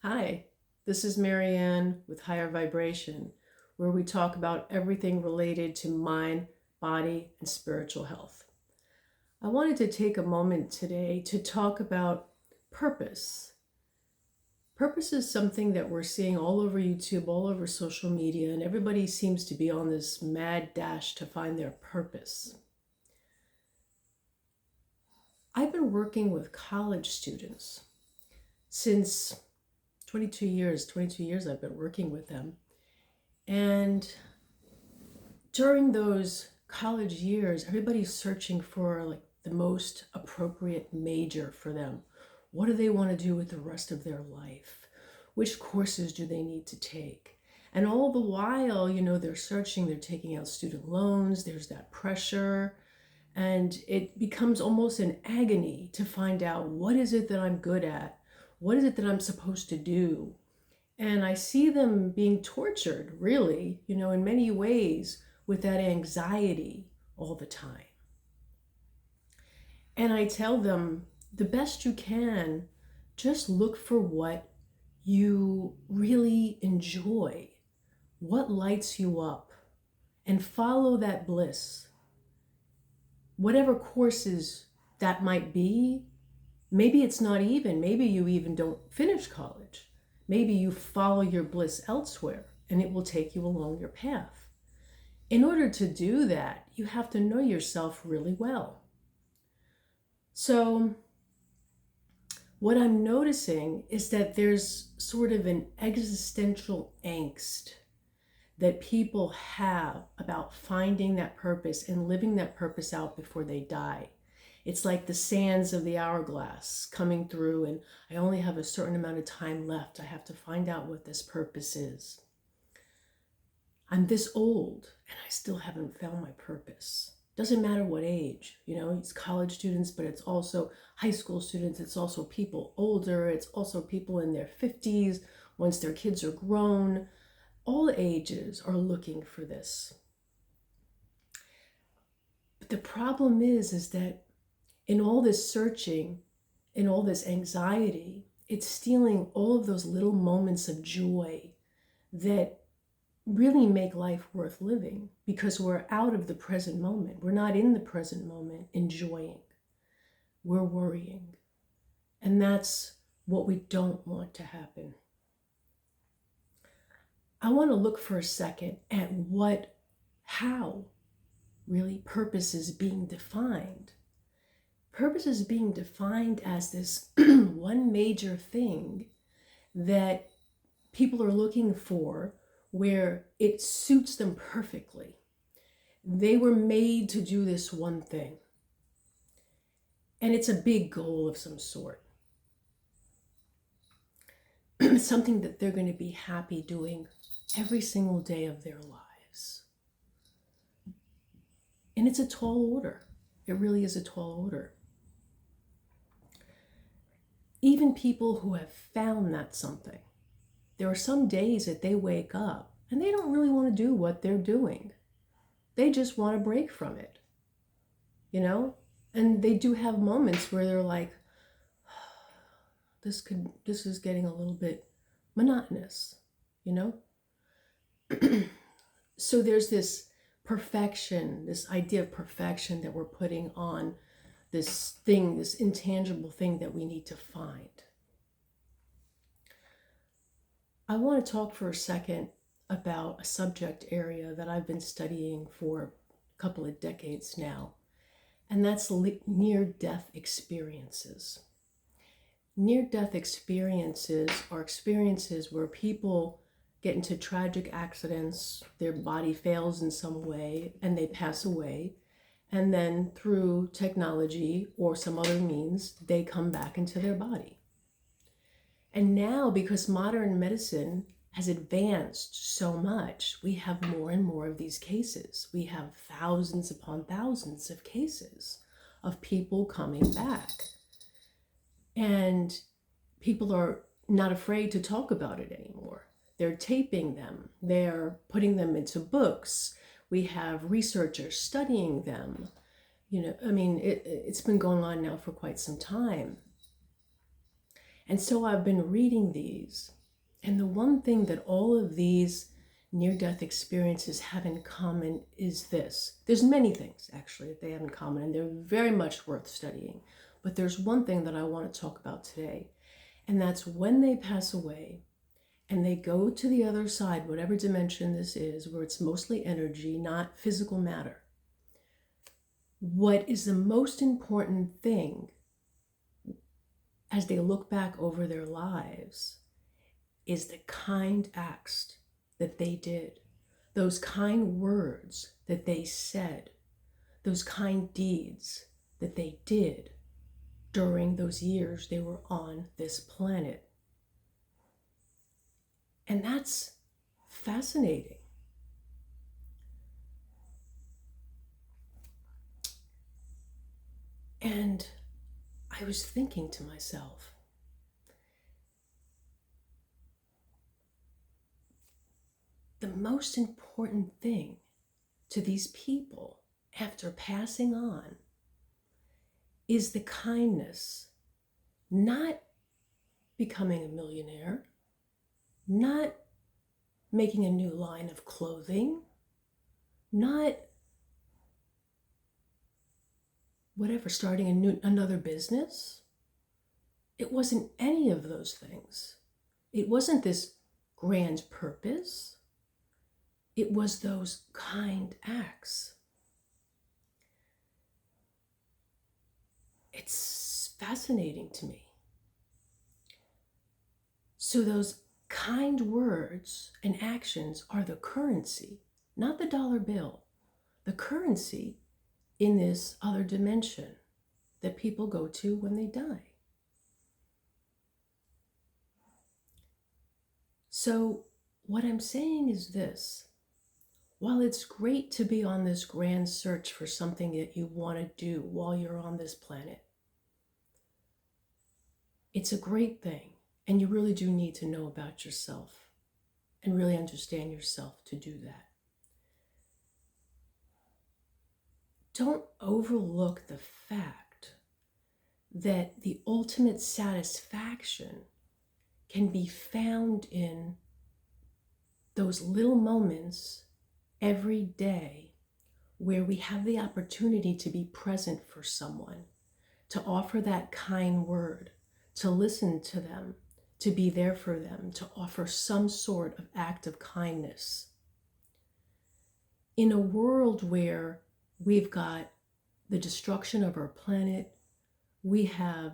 Hi, this is Marianne with Higher Vibration, where we talk about everything related to mind, body, and spiritual health. I wanted to take a moment today to talk about purpose. Purpose is something that we're seeing all over YouTube, all over social media, and everybody seems to be on this mad dash to find their purpose. I've been working with college students since 22 years I've been working with them. And during those college years, everybody's searching for like the most appropriate major for them. What do they want to do with the rest of their life? Which courses do they need to take? And all the while, they're searching, they're taking out student loans, there's that pressure, and it becomes almost an agony to find out what is it that I'm good at? What is it that I'm supposed to do? And I see them being tortured, really, in many ways with that anxiety all the time. And I tell them the best you can, just look for what you really enjoy, what lights you up, and follow that bliss. Whatever courses that might be, maybe it's not even, maybe you even don't finish college. Maybe you follow your bliss elsewhere and it will take you along your path. In order to do that, you have to know yourself really well. So what I'm noticing is that there's sort of an existential angst that people have about finding that purpose and living that purpose out before they die. It's like the sands of the hourglass coming through, and I only have a certain amount of time left. I have to find out what this purpose is. I'm this old and I still haven't found my purpose. Doesn't matter what age, it's college students, but it's also high school students. It's also people older. It's also people in their 50s, once their kids are grown. All ages are looking for this. But the problem is that in all this searching, in all this anxiety, it's stealing all of those little moments of joy that really make life worth living, because we're out of the present moment. We're not in the present moment enjoying. We're worrying. And that's what we don't want to happen. I want to look for a second at how really purpose is being defined. Purpose is being defined as this one major thing that people are looking for, where it suits them perfectly. They were made to do this one thing. And it's a big goal of some sort. Something that they're going to be happy doing every single day of their lives. And it's a tall order. It really is a tall order. Even people who have found that something, there are some days that they wake up and they don't really want to do what they're doing. They just want to break from it, And they do have moments where they're like, this is getting a little bit monotonous, So there's this perfection, this idea of perfection that we're putting on this thing, this intangible thing that we need to find. I want to talk for a second about a subject area that I've been studying for a couple of decades now, and that's near-death experiences. Near-death experiences are experiences where people get into tragic accidents, their body fails in some way, and they pass away. And then through technology or some other means, they come back into their body. And now, because modern medicine has advanced so much, we have more and more of these cases. We have thousands upon thousands of cases of people coming back. And people are not afraid to talk about it anymore. They're taping them. They're putting them into books. We have researchers studying them. It's been going on now for quite some time. And so I've been reading these. And the one thing that all of these near-death experiences have in common is this. There's many things, actually, that they have in common, and they're very much worth studying. But there's one thing that I want to talk about today, and that's when they pass away and they go to the other side, whatever dimension this is, where it's mostly energy, not physical matter. What is the most important thing as they look back over their lives is the kind acts that they did, those kind words that they said, those kind deeds that they did during those years they were on this planet. And that's fascinating. And I was thinking to myself, the most important thing to these people after passing on is the kindness, not becoming a millionaire, not making a new line of clothing, not whatever, starting another business. It wasn't any of those things. It wasn't this grand purpose. It was those kind acts. It's fascinating to me. So those kind words and actions are the currency, not the dollar bill, the currency in this other dimension that people go to when they die. So what I'm saying is this: while it's great to be on this grand search for something that you want to do while you're on this planet, it's a great thing, and you really do need to know about yourself and really understand yourself to do that. Don't overlook the fact that the ultimate satisfaction can be found in those little moments every day where we have the opportunity to be present for someone, to offer that kind word, to listen to them, to be there for them, to offer some sort of act of kindness. In a world where we've got the destruction of our planet, we have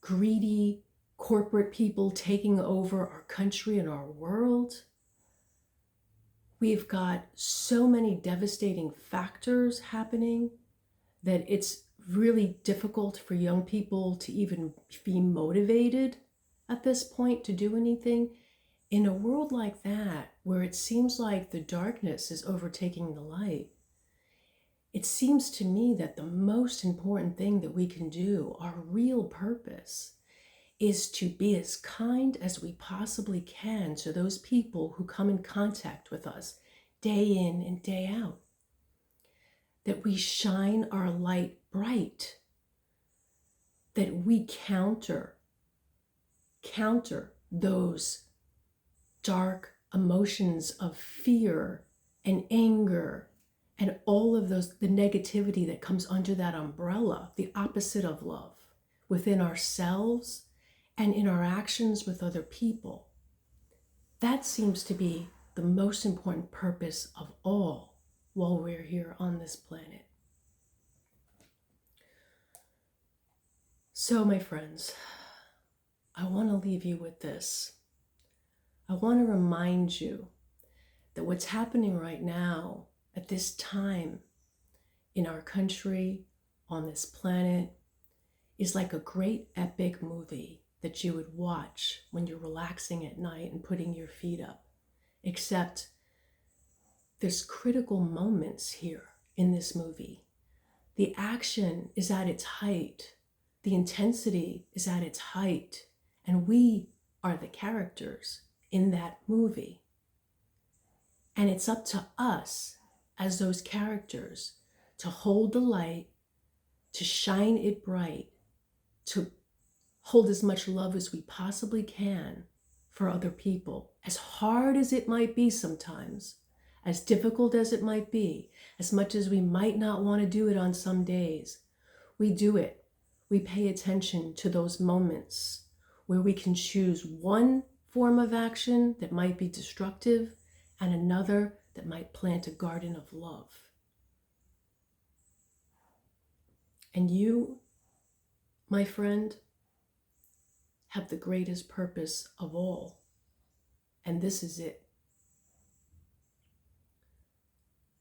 greedy corporate people taking over our country and our world, we've got so many devastating factors happening that it's really difficult for young people to even be motivated at this point to do anything. In a world like that, where it seems like the darkness is overtaking the light, it seems to me that the most important thing that we can do, our real purpose, is to be as kind as we possibly can to those people who come in contact with us day in and day out. That we shine our light bright. That we counter those dark emotions of fear and anger and all of those, the negativity that comes under that umbrella, the opposite of love, within ourselves and in our actions with other people. That seems to be the most important purpose of all while we're here on this planet. So, my friends, I want to leave you with this. I want to remind you that what's happening right now at this time in our country, on this planet, is like a great epic movie that you would watch when you're relaxing at night and putting your feet up. Except there's critical moments here in this movie. The action is at its height. The intensity is at its height. And we are the characters in that movie. And it's up to us as those characters to hold the light, to shine it bright, to hold as much love as we possibly can for other people, as hard as it might be sometimes, as difficult as it might be, as much as we might not want to do it on some days. We do it. We pay attention to those moments where we can choose one form of action that might be destructive and another that might plant a garden of love. And you, my friend, have the greatest purpose of all. And this is it.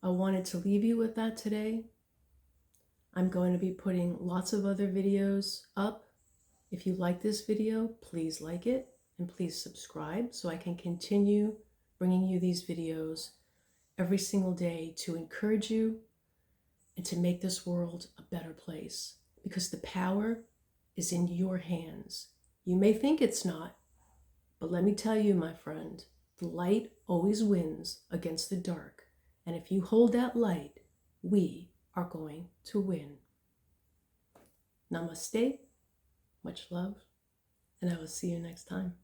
I wanted to leave you with that today. I'm going to be putting lots of other videos up. If you like this video, please like it and please subscribe so I can continue bringing you these videos every single day to encourage you and to make this world a better place, because the power is in your hands. You may think it's not, but let me tell you, my friend, the light always wins against the dark. And if you hold that light, we are going to win. Namaste, much love, and I will see you next time.